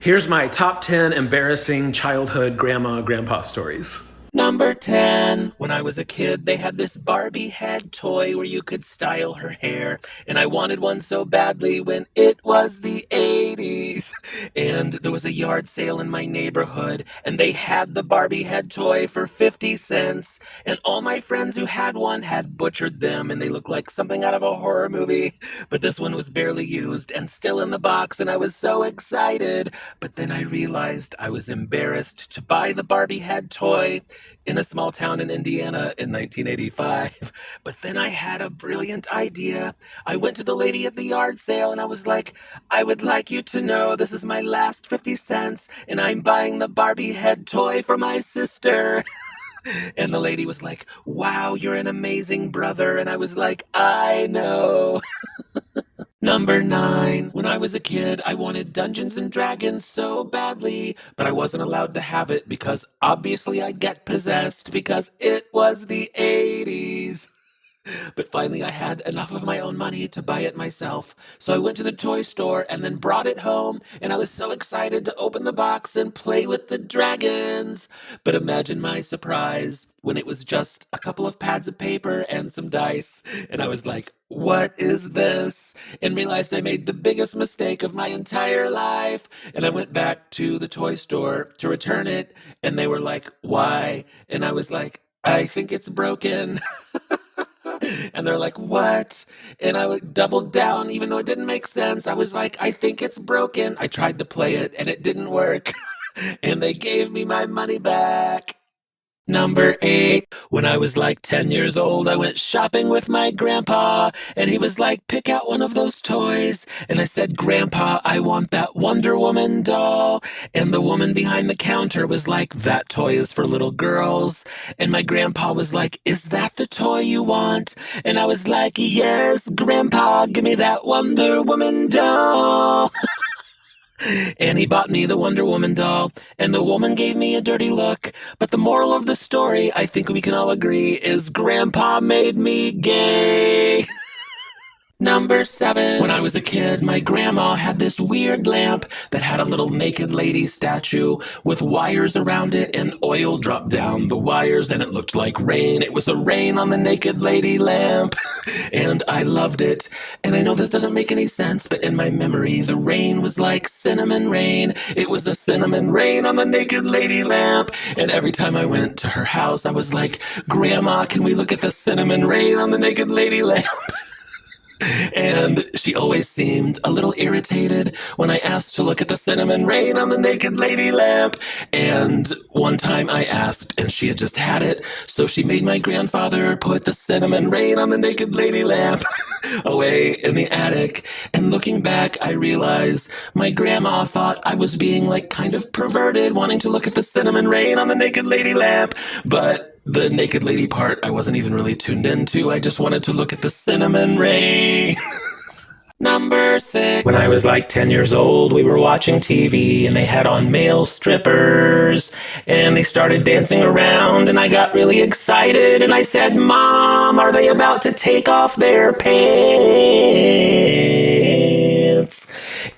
Here's my top 10 embarrassing childhood grandpa stories. Number 10. When I was a kid, they had this Barbie Head toy where you could style her hair. And I wanted one so badly when it was the 80s. And there was a yard sale in my neighborhood, and they had the Barbie Head toy for 50 cents. And all my friends who had one had butchered them, and they looked like something out of a horror movie. But this one was barely used and still in the box, and I was so excited. But then I realized I was embarrassed to buy the Barbie Head toy in a small town in Indiana in 1985. But then I had a brilliant idea. I went to the lady at the yard sale and I was like, I would like you to know this is my last 50 cents and I'm buying the Barbie Head toy for my sister. And the lady was like, wow, you're an amazing brother. And I was like, I know. Number 9. When I was a kid, I wanted Dungeons and Dragons so badly, but I wasn't allowed to have it because obviously I'd get possessed because it was the 80s. But finally, I had enough of my own money to buy it myself. So I went to the toy store and then brought it home, and I was so excited to open the box and play with the dragons. But imagine my surprise when it was just a couple of pads of paper and some dice. And I was like, what is this? And realized I made the biggest mistake of my entire life. And I went back to the toy store to return it, and they were like, why? And I was like, I think it's broken. And they're like, what? And I would double down, even though it didn't make sense. I was like, I think it's broken. I tried to play it and it didn't work. And they gave me my money back. Number 8. When I was like 10 years old, I went shopping with my grandpa, and he was like, pick out one of those toys. And I said, Grandpa, I want that Wonder Woman doll. And the woman behind the counter was like, that toy is for little girls. And my grandpa was like, is that the toy you want? And I was like, yes, Grandpa, give me that Wonder Woman doll. And he bought me the Wonder Woman doll, and the woman gave me a dirty look. But the moral of the story, I think we can all agree, is Grandpa made me gay. Number 7. When I was a kid, my grandma had this weird lamp that had a little naked lady statue with wires around it, and oil dropped down the wires, and it looked like rain. It was a rain on the naked lady lamp. And I loved it. And I know this doesn't make any sense, but in my memory, the rain was like cinnamon rain. It was a cinnamon rain on the naked lady lamp. And every time I went to her house, I was like, Grandma, can we look at the cinnamon rain on the naked lady lamp? And she always seemed a little irritated when I asked to look at the cinnamon rain on the naked lady lamp. And one time I asked, and she had just had it, so she made my grandfather put the cinnamon rain on the naked lady lamp away in the attic. And looking back, I realized my grandma thought I was being like kind of perverted, wanting to look at the cinnamon rain on the naked lady lamp. But the naked lady part I wasn't even really tuned into. I just wanted to look at the cinnamon rain. Number 6. When I was like 10 years old, we were watching TV and they had on male strippers and they started dancing around and I got really excited and I said, Mom, are they about to take off their pants?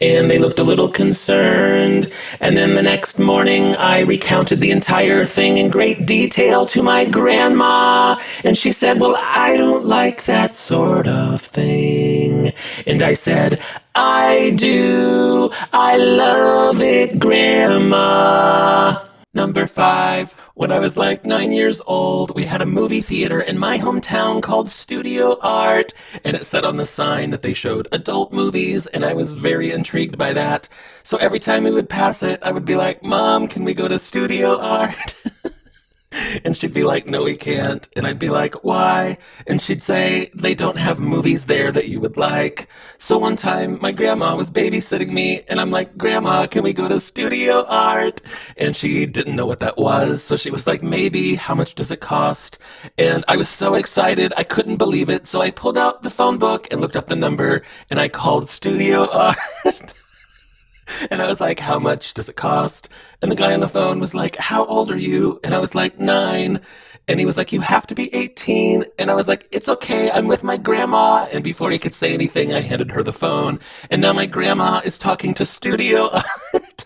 And they looked a little concerned. And then the next morning, I recounted the entire thing in great detail to my grandma. And she said, well, I don't like that sort of thing. And I said, I do. I love it, Grandma. Number 5. When I was like 9 years old, we had a movie theater in my hometown called Studio Art, and it said on the sign that they showed adult movies, and I was very intrigued by that. So every time we would pass it, I would be like, Mom, can we go to Studio Art? And she'd be like, no, we can't. And I'd be like, why? And she'd say, they don't have movies there that you would like. So one time, my grandma was babysitting me, and I'm like, Grandma, can we go to Studio Art? And she didn't know what that was. So she was like, maybe, how much does it cost? And I was so excited, I couldn't believe it. So I pulled out the phone book and looked up the number, and I called Studio Art. And I was like, how much does it cost? And the guy on the phone was like, how old are you? And I was like, 9. And he was like, you have to be 18. And I was like, it's okay, I'm with my grandma. And before he could say anything, I handed her the phone. And now my grandma is talking to Studio Art.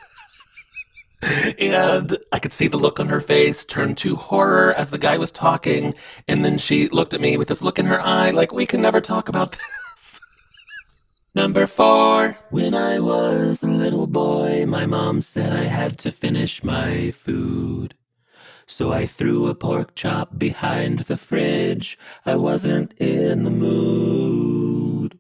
And I could see the look on her face turn to horror as the guy was talking. And then she looked at me with this look in her eye like, we can never talk about this. Number 4. When I was a little boy, my mom said I had to finish my food. So I threw a pork chop behind the fridge. I wasn't in the mood.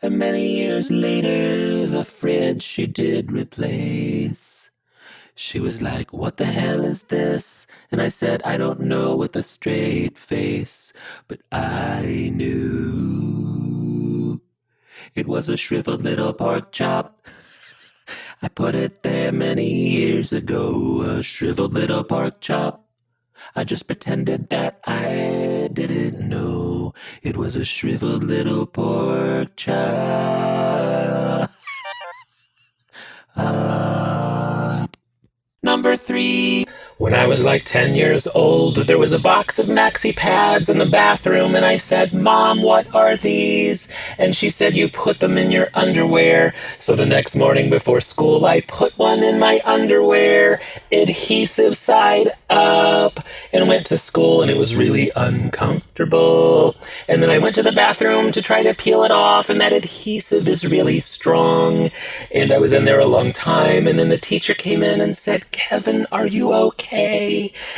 And many years later, the fridge she did replace. She was like, what the hell is this? And I said, I don't know, with a straight face. But I knew it was a shriveled little pork chop. I put it there many years ago, a shriveled little pork chop. I just pretended that I didn't know it was a shriveled little pork chop. Number 3. When I was like 10 years old, there was a box of Maxi Pads in the bathroom, and I said, Mom, what are these? And she said, you put them in your underwear. So the next morning before school, I put one in my underwear, adhesive side up, and went to school, and it was really uncomfortable. And then I went to the bathroom to try to peel it off, and that adhesive is really strong. And I was in there a long time, and then the teacher came in and said, Kevin, are you okay?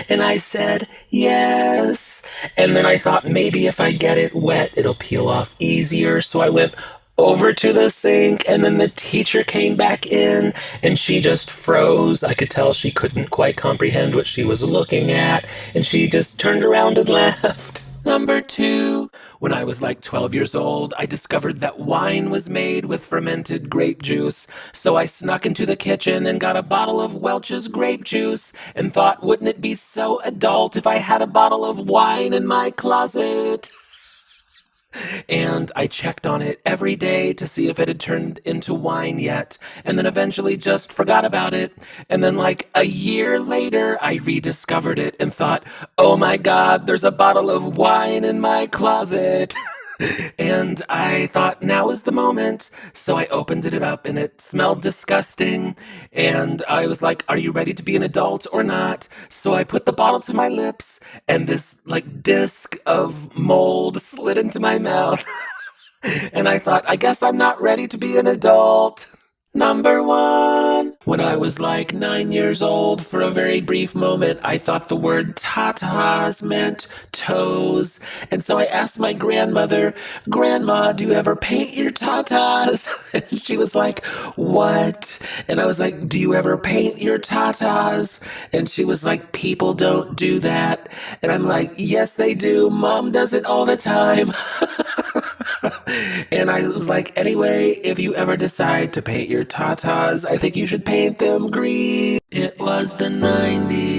And I said, yes. And then I thought maybe if I get it wet, it'll peel off easier. So I went over to the sink, and then the teacher came back in, and she just froze. I could tell she couldn't quite comprehend what she was looking at, and she just turned around and left. Number 2. When I was like 12 years old, I discovered that wine was made with fermented grape juice. So I snuck into the kitchen and got a bottle of Welch's grape juice and thought, wouldn't it be so adult if I had a bottle of wine in my closet? And I checked on it every day to see if it had turned into wine yet, and then eventually just forgot about it. And then like a year later, I rediscovered it and thought, oh my God, there's a bottle of wine in my closet. And I thought, now is the moment. So I opened it up, and it smelled disgusting. And I was like, are you ready to be an adult or not? So I put the bottle to my lips, and this like disc of mold slid into my mouth. And I thought, I guess I'm not ready to be an adult. Number 1. When I was like 9 years old, for a very brief moment, I thought the word Tatas meant toes. And so I asked my grandmother, Grandma, do you ever paint your Tatas? And she was like, what? And I was like, do you ever paint your Tatas? And she was like, people don't do that. And I'm like, yes, they do. Mom does it all the time. And I was like, anyway, if you ever decide to paint your tatas, I think you should paint them green. It was the 90s.